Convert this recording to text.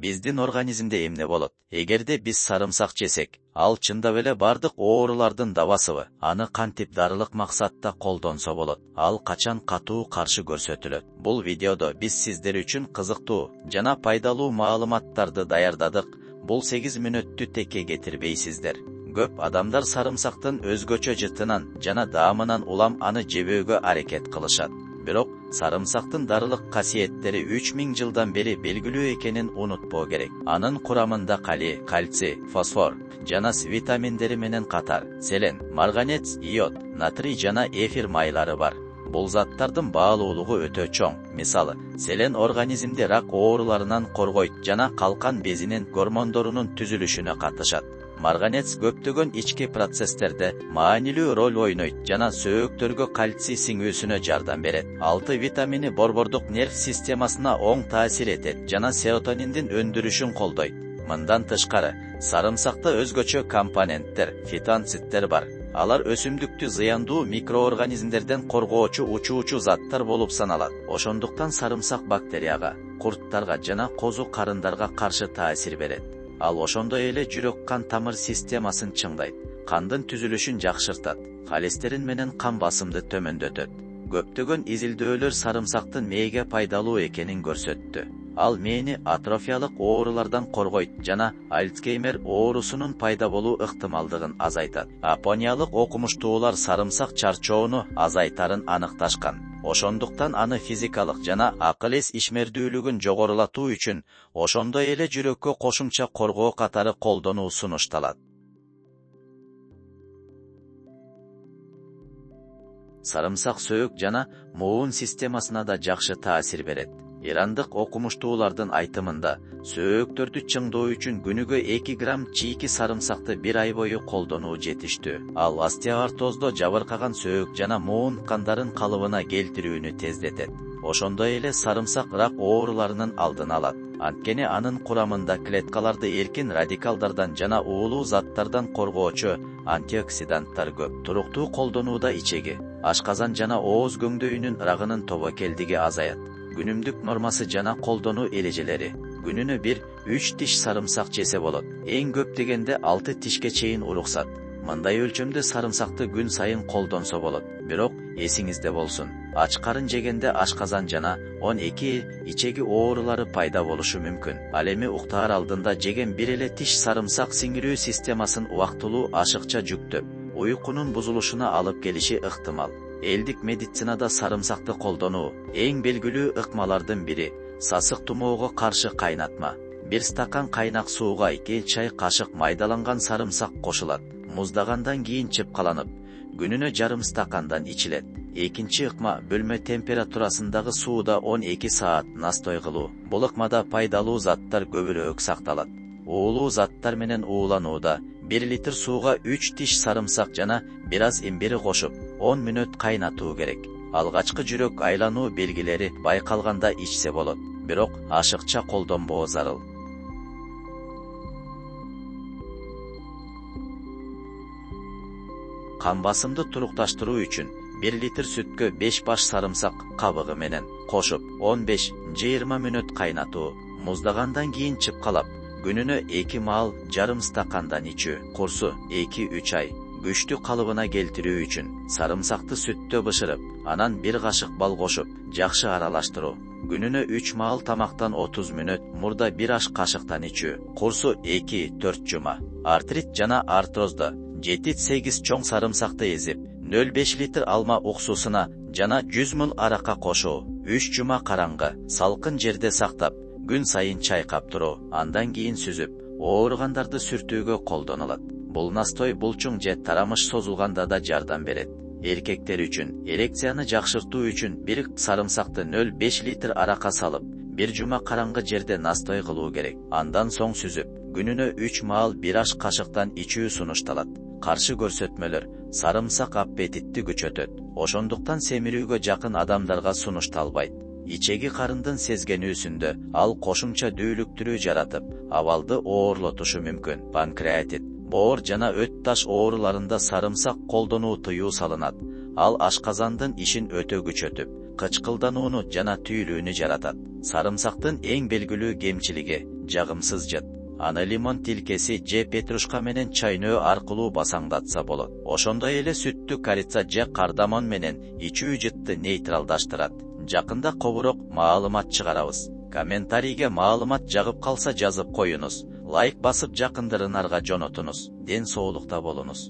биздин организмде эмне болот? Эгерде биз сарымсак жесек, ал чындап эле бардык оорулардын дабасыбы? Аны кантип дарылык максатта колдонсо болот? Ал качан катуу каршы көрсөтүлөт? Бул видеодо биз сиздер үчүн кызыктуу жана пайдалуу маалыматтарды даярдадык. Бул 8 мүнөттү текке кетирбейсиздер. Көп адамдар сарымсактын өзгөчө жытынан жана даамынан улам аны жебөөгө аракет кылышат. Бирок сарымсактын дарылык касиеттери 3000 жылдан бери белгилүү экенин унутпоо керек. Анын курамында калий, кальций, фосфор жана С витаминдери менен катар селен, марганец, йод, натрий жана эфир майлары бар. Бул заттардын баалуулугу өтө чоң. Мисалы, селен организмди рак ооруларынан коргойт жана калкан безинин гормондорунун түзүлүшүнө катышат. Марганец көптөгөн ички процесстерде маанилүү роль ойнойт жана сөөктөргө кальций сиңүүсүнө жардам берет. 6 витамини борбордук нерв системасына оң таасир этет жана серотониндин өндүрүшүн колдойт. Мындан тышкары, сарымсакта өзгөчө компоненттер, фитонциттер бар. Алар өсүмдүктү зыяндуу микроорганизмдерден коргоочу учуучу заттар болуп саналат. Ошондуктан сарымсак бактерияга, курттарга жана козу карындарга каршы таасир берет. Ал ошондой эле жүрөк кан тамыр системасын чыңдайт, кандын түзүлүшүн жакшыртат, холестерин менен кан басымды төмөндөтөт. Көптөгөн изилдөөлөр сарымсактын мээге пайдалуу экенин көрсөттү. Ал мээни атрофиялык оорулардан коргойт жана Альцгеймер оорусунун пайда болуу ыктымалдыгын азайтат. Япониялык окумуштуулар сарымсак чарчоону азайтарын аныкташкан. Ошондуктан аны физикалык жана акыл эс ишмердүүлүгүн жогорулатуу үчүн ошондой эле жүрөккө кошумча коргоо катары колдонуу сунушталат. Сарымсак сөөк жана моун системасына да жакшы таасир берет. Ирандык окумуштуулардын айтымында, сөөктөрдү чыңдоо үчүн күнүгө 2 грамм чийки сарымсакты 1 ай бою колдонуу жетиштүү. Ал остеоартоздо жабыркаган сөөк жана моун кандарын калыбына келтирүүнү тездетет. Ошондой эле сарымсак рак ооруларынын алдын алат. Анткени анын курамында клеткаларды эркин радикалдардан жана уулуу заттардан коргоочу антиоксиданттар көп. Туруктуу колдонууда ичеги, ашказан жана ооз көңдөйүнүн рагынын тобокелдиги азаят. Күнүмдүк нормасы жана колдонуу эрежелери. Күнүнө 1-3 тиш сарымсак жесе болот. Эң көп дегенде 6 тишке чейин уруксат. Мындай өлчөмдө сарымсакты күн сайын колдонсо болот. Бирок эсиңизде болсун, ач карын жегенде ашказан жана 12 ичеги оорулары пайда болушу мүмкүн. Ал эми уктаар алдында жеген бир эле тиш сарымсак сиңирүү системасын убактылуу ашыкча жүктөп, уйкунун бузулушуна алып келиши ыктымал. Элдик медицинада сарымсакты колдонуу эң белгилүү ыкмалардын бири. Сасык тумоого каршы кайнатма. 1 стакан кайнак сууга 2 чай кашык майдаланган сарымсак кошулат. Муздагандан кийин чыпкаланып, күнүнө жарым стакандан ичилет. Экинчи ыкма бөлмө температурасындагы сууда 12 саат настой кылуу. Бул ыкмада пайдалуу заттар көбүрөөк сакталат. Уулуу заттар менен ууланууда 1 литр сууга 3 тиш сарымсак жана бир аз имбири кошуп 10 мүнөт кайнатуу керек. Алгачкы жүрөк айлануу белгилери байкалганда ичсе болот, бирок ашыкча колдонбоо зарыл. Кан басымды турукташтыруу үчүн 1 литр сүткө 5 баш сарымсак кабыгы менен кошуп 15-20 мүнөт кайнатуу. Муздагандан кийин чыпкалап, күнүнө 2 маал жарым стакандан ичүү. Курсу 2-3 ай. Күчтүү калыбына келтирүү үчүн сарымсакты сүттө бышырып, анан 1 кашык бал кошуп, жакшы аралаштыруу. Күнүнө 3 маал тамактан 30 мүнөт мурда 1 аш кашыктан ичүү. Курсу 2-4 жума. Артрит жана артрозда 7-8 чоң сарымсакты эзип, 0,5 литр алма уксусуна жана 100 мл арака кошуу. 3 жума караңгы, салкын жерде сактап, күн сайын чайкап туруу. Андан кийин сүзүп, ооругандарды сүртүүгө колдонулат. Бул настой булчуң же тарамыш созулганда да жардам берет. Эркектер үчүн эрекцияны жакшыртуу үчүн 1 сарымсакты 0,5 литр арака салып, 1 жума караңгы жерде настой кылуу керек. Андан соң сүзүп, күнүнө 3 маал 1 аш кашыктан ичүү сунушталат. Каршы көрсөтмөлөр: сарымсак аппетитти күчөтөт. Ошондуктан семирүүгө жакын адамдарга сунушталбайт. Ичеги карындын сезгенүүсүндө ал кошумча дүүлүктүрүү жаратып, абалды оорлотушу мүмкүн. Панкреатит, боор жана өт таш ооруларында сарымсак колдонуу тыюу салынат. Ал ашказандын ишин өтө күчөтүп, кычкылданууну жана түйүлүүнү жаратат. Сарымсактын эң белгилүү кемчилиги жагымсыз жыт. Аны лимон тилкеси же петрушка менен чайнөө аркылуу басаңдатса болот. Ошондой эле сүттү корица же кардамон менен ичүү жытты нейтралдаштырат. Жакында кобурок маалымат чыгарабыз. Комментарийге маалымат жагып калса жазып коюңуз. Лайк басып жакындырыңарга жонотуңуз. Ден соолукта болуңуз.